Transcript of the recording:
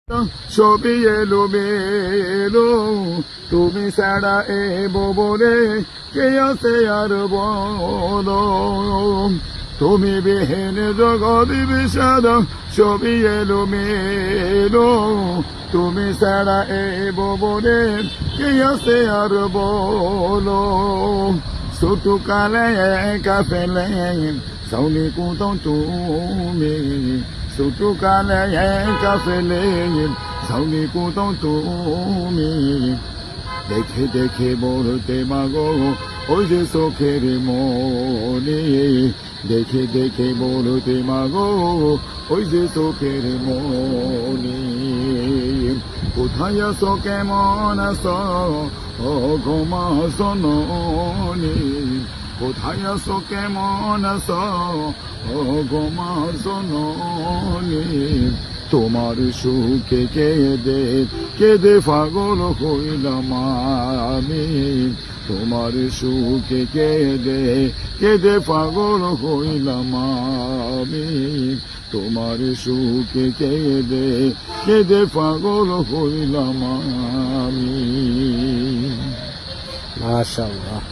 ছবি এলো মেলো তুমি ছাড়া এ ববরে কে আছে আর বলো তুমি বিহীন জগৎ বিষাদ ছবি এলো মেলো তুমি ছাড়া এ ববরে কে আছে আর বলো ছোট কালে একা ফেলে সাউনি কুতম তুমি ছোট কালে একা ফেলে সাউনি কুতম তুমি দেখে দেখে বলতে মাগো ওই যে চোখের মনে দেখে দেখে বলতে মাগো ওই যে চোখের মনে কোথায় আছো কেমন আছো ও ঘুমা শোনি কোথায় আছো কেমন আছো ও ঘুমা শোনি তোমার সুখে কেঁদে কেঁদে পাগল হইলাম আমি তোমার সুখে কেঁদে কেঁদে পাগল হইলাম আমি তোমার সুখে কেঁদে কেঁদে পাগল হইলাম আমি। মাশাআল্লাহ।